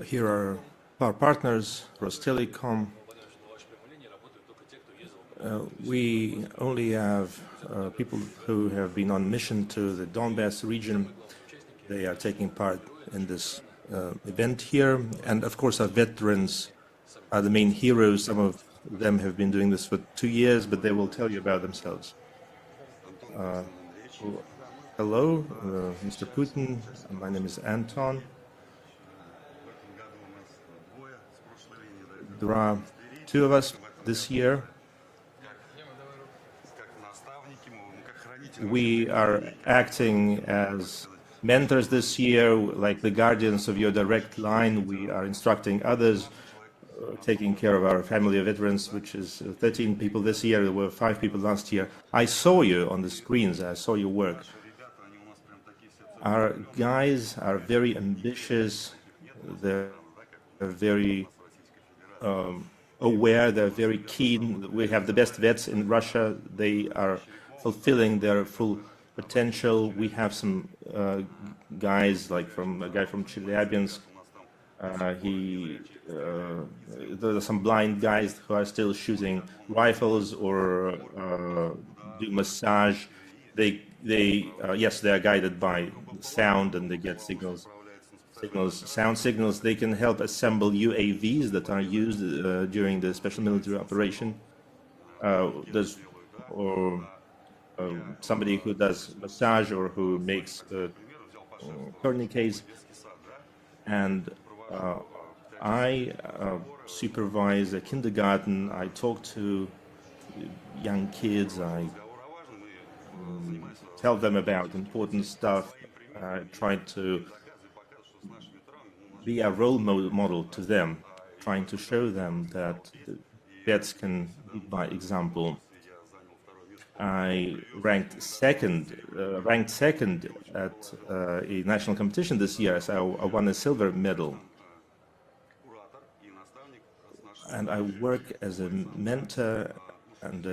Here are our partners, Rostelecom. We only have people who have been on mission to the Donbass region. They are taking part in this event here. And of course, our veterans are the main heroes. Some of them have been doing this for 2 years, but they will tell you about themselves. Hello, Mr. Putin. My name is Anton. There are 2 of us this year. We are acting as mentors this year, like the guardians of your direct line. We are instructing others, taking care of our family of veterans, which is 13 people this year. There were 5 people last year. I saw you on the screens. I saw your work. Our guys are very ambitious. They're very aware. They're very keen. We have the best vets in Russia. They are fulfilling their full potential. We have some guys, like a guy from Chelyabinsk. There are some blind guys who are still shooting rifles or do massage. Yes, they are guided by sound, and they get sound signals. They can help assemble UAVs that are used during the special military operation. There's somebody who does massage or who makes tourniquets, and I supervise a kindergarten. I talk to young kids. I tell them about important stuff. I try to be a role model to them, trying to show them that vets can lead by example. I ranked second at a national competition this year, so I won a silver medal. And I work as a mentor and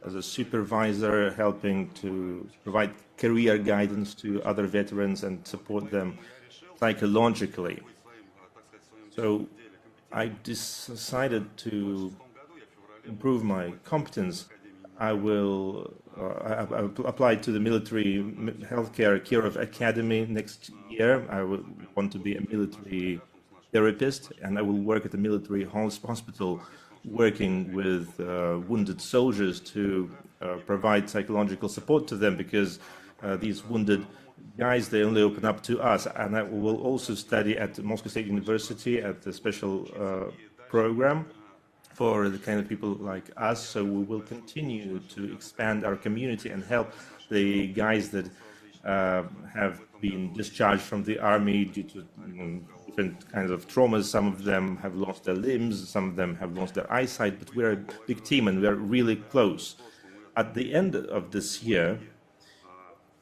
as a supervisor, helping to provide career guidance to other veterans and support them psychologically. So I decided to improve my competence. I will apply to the military healthcare Kirov Academy next year. I will want to be a military therapist, and I will work at the military hospital, working with wounded soldiers to provide psychological support to them, because these wounded guys, they only open up to us. And I will also study at Moscow State University at the special program for the kind of people like us. So we will continue to expand our community and help the guys that have been discharged from the army due to different kinds of traumas. Some of them have lost their limbs, some of them have lost their eyesight, but we're a big team and we're really close. At the end of this year,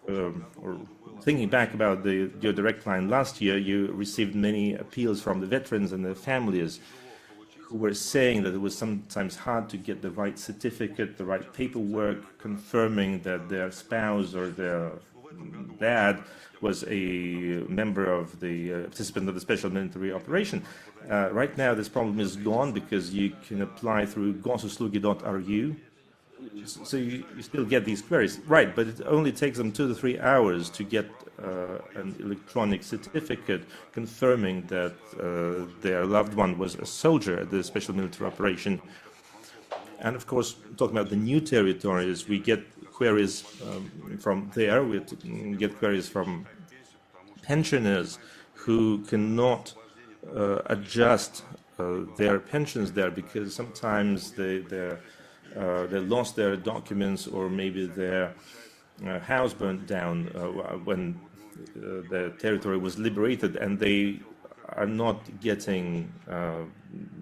or thinking back about your direct line last year, you received many appeals from the veterans and their families who were saying that it was sometimes hard to get the right certificate, the right paperwork, confirming that their spouse or their dad was a member of the participant of the special military operation. Right now, this problem is gone, because you can apply through gosuslugi.ru. So you still get these queries, right? But it only takes them 2 to 3 hours to get an electronic certificate confirming that their loved one was a soldier at the special military operation. And of course, talking about the new territories, we get queries from there. We get queries from pensioners who cannot adjust their pensions there, because sometimes they lost their documents, or maybe their house burned down when the territory was liberated, and they are not getting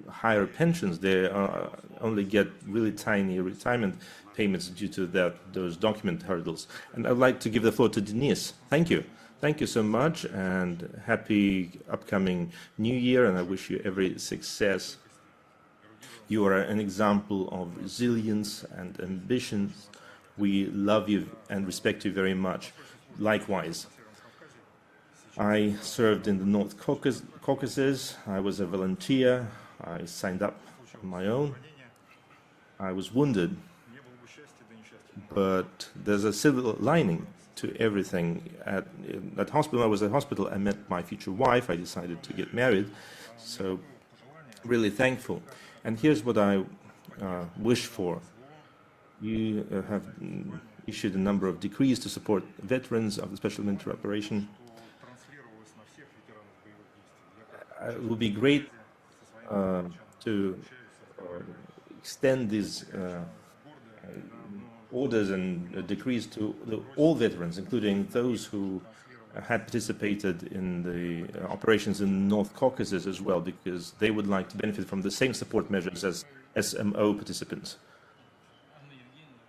higher pensions. They only get really tiny retirement payments due to those document hurdles. And I'd like to give the floor to Denise. Thank you. Thank you so much, and happy upcoming New Year, and I wish you every success. You are an example of resilience and ambition. We love you and respect you very much. Likewise. I served in the North Caucasus. I was a volunteer. I signed up on my own. I was wounded, but there's a silver lining to everything. At that hospital, I was at hospital, I met my future wife. I decided to get married, so really thankful. And here's what I wish for. You have issued a number of decrees to support veterans of the special military operation. It would be great to extend these orders and decrees to all veterans, including those who had participated in the operations in North Caucasus as well, because they would like to benefit from the same support measures as SMO participants.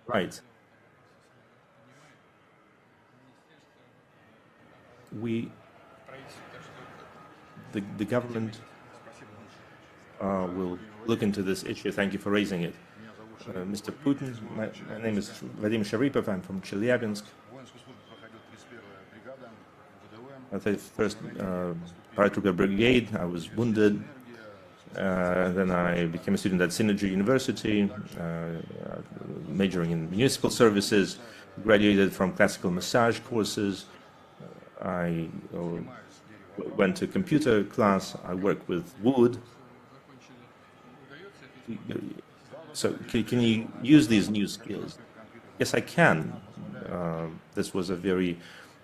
Right. The government will look into this issue. Thank you for raising it. Mr. Putin, my name is Vladimir Sharipov. I'm from Chelyabinsk. At the 1st Paratrooper Brigade, I was wounded. Then I became a student at Synergy University, majoring in municipal services, graduated from classical massage courses. I went to computer class. I work with wood. So can you use these new skills? Yes, I can. This was a very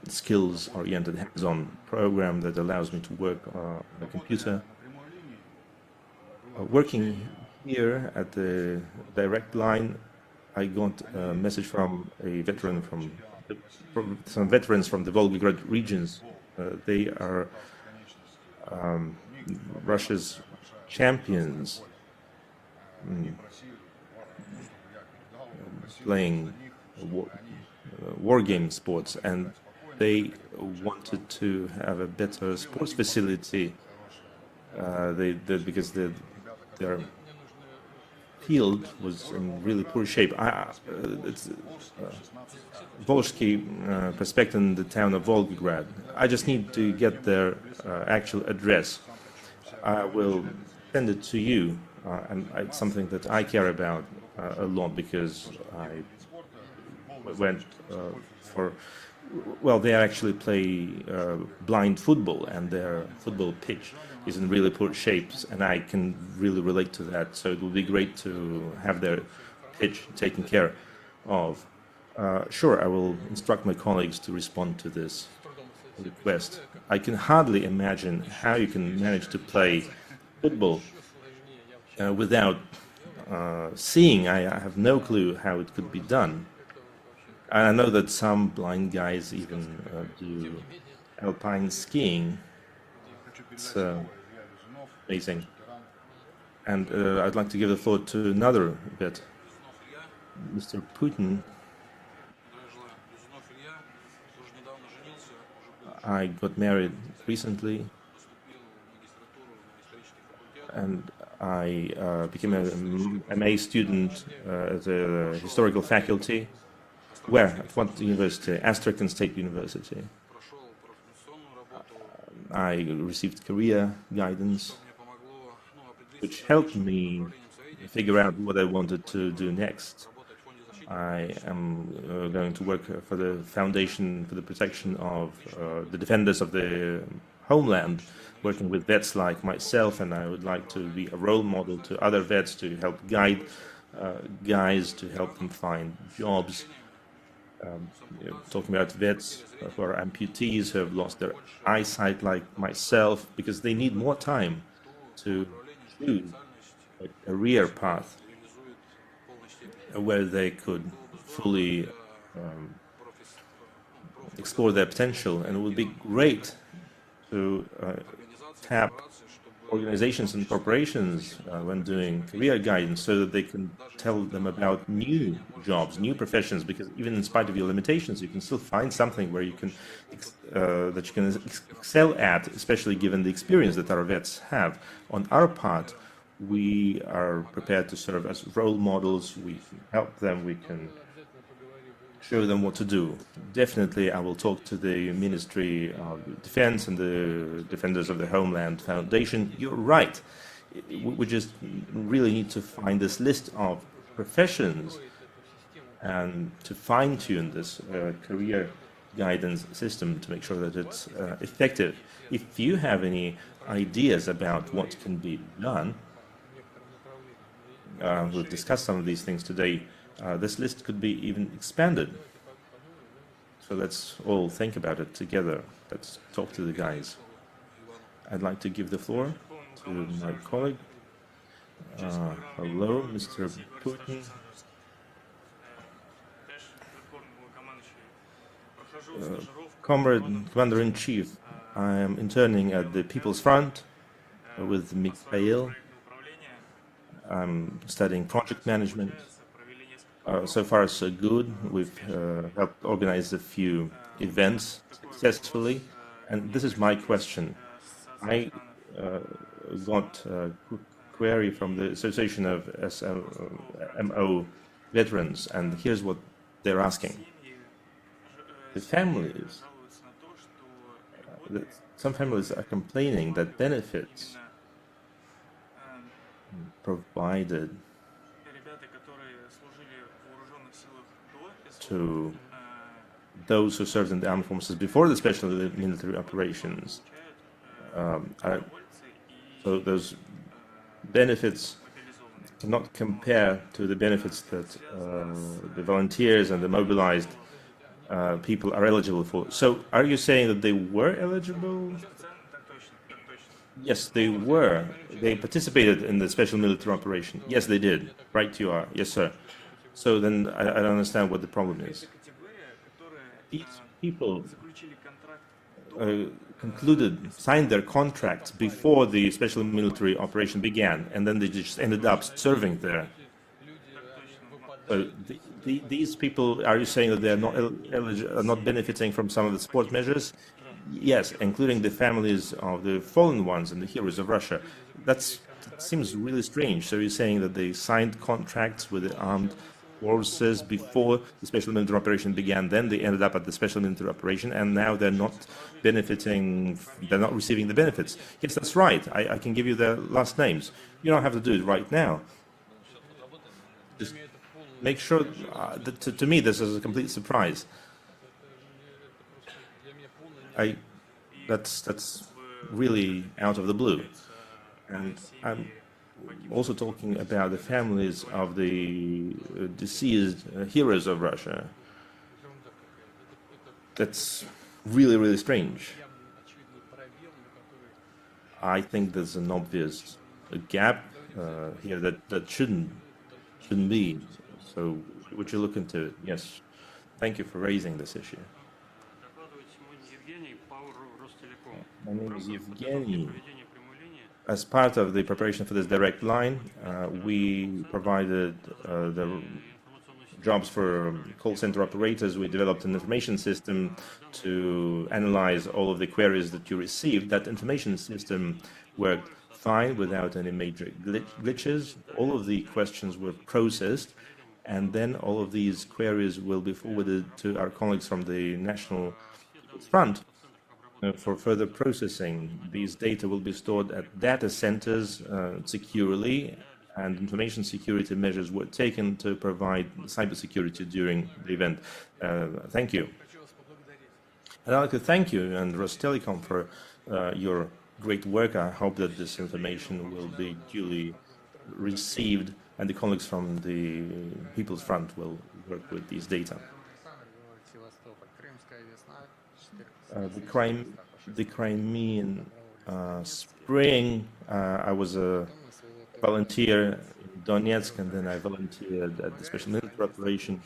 skills-oriented, hands-on program that allows me to work on a computer. Working here at the direct line, I got a message from a veteran from some veterans from the Volgograd regions. They are Russia's champions, playing war game sports, and they wanted to have a better sports facility. Because their field was in really poor shape. It's Volsky Prospect in the town of Volgograd. I just need to get their actual address. I will send it to you, and it's something that I care about a lot, because I went for, well, they actually play blind football, and their football pitch is in really poor shapes, and I can really relate to that. So it would be great to have their pitch taken care of. Sure, I will instruct my colleagues to respond to this request. I can hardly imagine how you can manage to play football without seeing. I have no clue how it could be done. I know that some blind guys even do alpine skiing. It's amazing. And I'd like to give the floor to another bit. Mr. Putin, I got married recently, and I became a MA student at the historical faculty. Where? At what university? Astrakhan State University. I received career guidance, which helped me figure out what I wanted to do next. I am going to work for the Foundation for the Protection of the Defenders of the Homeland, working with vets like myself, and I would like to be a role model to other vets, to help guide guys, to help them find jobs. Talking about vets who are amputees, who have lost their eyesight like myself, because they need more time to choose a career path where they could fully explore their potential. And it would be great to tap organizations and corporations when doing career guidance, so that they can tell them about new jobs, new professions, because even in spite of your limitations, you can still find something where you can that you can excel at, especially given the experience that our vets have. On our part, we are prepared to serve as role models. We can help them. We can show them what to do. Definitely, I will talk to the Ministry of Defense and the Defenders of the Homeland Foundation. You're right. We just really need to find this list of professions and to fine-tune this career guidance system to make sure that it's effective. If you have any ideas about what can be done, we'll discuss some of these things today. This list could be even expanded. So let's all think about it together. Let's talk to the guys. I'd like to give the floor to my colleague. Hello, Mr. Putin. Comrade Commander-in-Chief, I am interning at the People's Front with Mikhail. I'm studying project management. So far, so good. We've helped organize a few events successfully. And this is my question. I got a query from the Association of SMO veterans, and here's what they're asking. The families, some families are complaining that benefits provided to those who served in the armed forces before the special military operations, so those benefits cannot compare to the benefits that the volunteers and the mobilized people are eligible for. So are you saying that they were eligible? Yes, they were. They participated in the special military operation. Yes, they did. Right, you are. Yes, sir. So then I don't understand what the problem is. These people signed their contracts before the special military operation began, and then they just ended up serving there. So these people, are you saying that they are not benefiting from some of the support measures? Yes, including the families of the fallen ones and the heroes of Russia. That seems really strange. So you're saying that they signed contracts with the armed forces before the special military operation began, then they ended up at the special military operation, and now they're not benefiting, they're not receiving the benefits. Yes, that's right. I can give you their last names. You don't have to do it right now. Just make sure, that to me, this is a complete surprise. That's really out of the blue. And I'm also talking about the families of the deceased heroes of Russia. That's really, really strange. I think there's an obvious gap here that shouldn't be. So would you look into it? Yes. Thank you for raising this issue. My name is Evgeny. As part of the preparation for this direct line, we provided the jobs for call center operators. We developed an information system to analyze all of the queries that you received. That information system worked fine without any major glitches. All of the questions were processed, and then all of these queries will be forwarded to our colleagues from the National Front for further processing. These data will be stored at data centers securely, and information security measures were taken to provide cybersecurity during the event. Thank you. And I'd like to thank you and Rostelecom for your great work. I hope that this information will be duly received, and the colleagues from the People's Front will work with these data. The Crimean Spring, I was a volunteer in Donetsk, and then I volunteered at the Special Military Operation.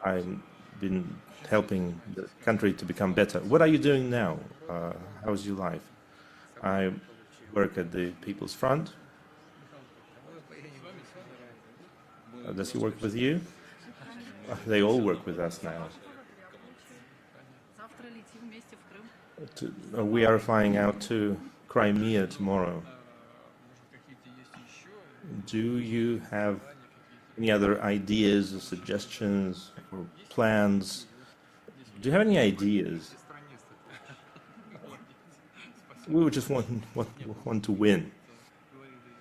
I've been helping the country to become better. What are you doing now? How's your life? I work at the People's Front. Does he work with you? They all work with us now. We are flying out to Crimea tomorrow. Do you have any other ideas or suggestions or plans? Do you have any ideas? We would just want to win.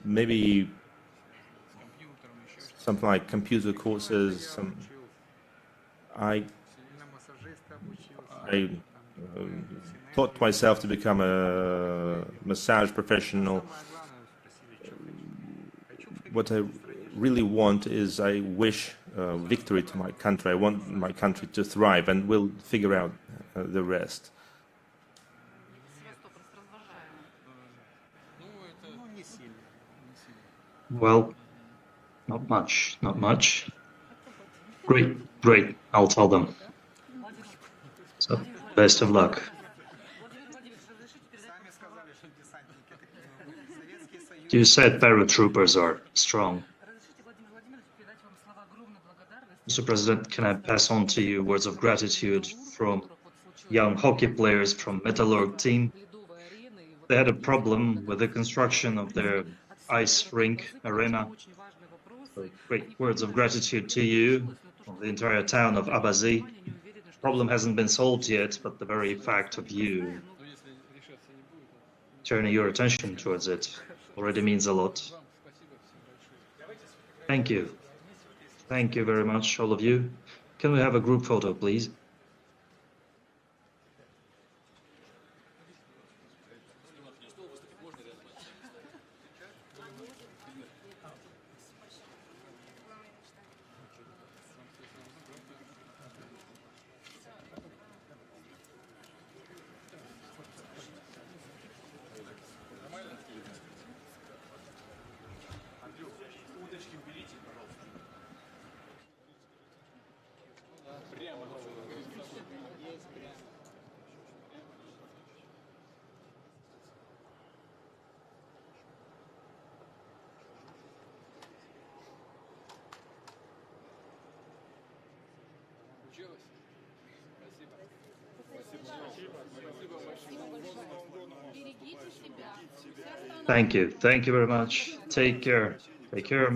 Maybe something like computer courses. I taught myself to become a massage professional. What I really want is, I wish victory to my country. I want my country to thrive, and we'll figure out the rest. Well, not much, not much. Great, great, I'll tell them. So, best of luck. You said paratroopers are strong. Mr. President, can I pass on to you words of gratitude from young hockey players from Metallurg team? They had a problem with the construction of their ice rink arena. So great words of gratitude to you from the entire town of Abazi. Problem hasn't been solved yet, but the very fact of you turning your attention towards it already means a lot. Thank you. Thank you very much, all of you. Can we have a group photo, please? Thank you. Thank you very much. Take care. Take care.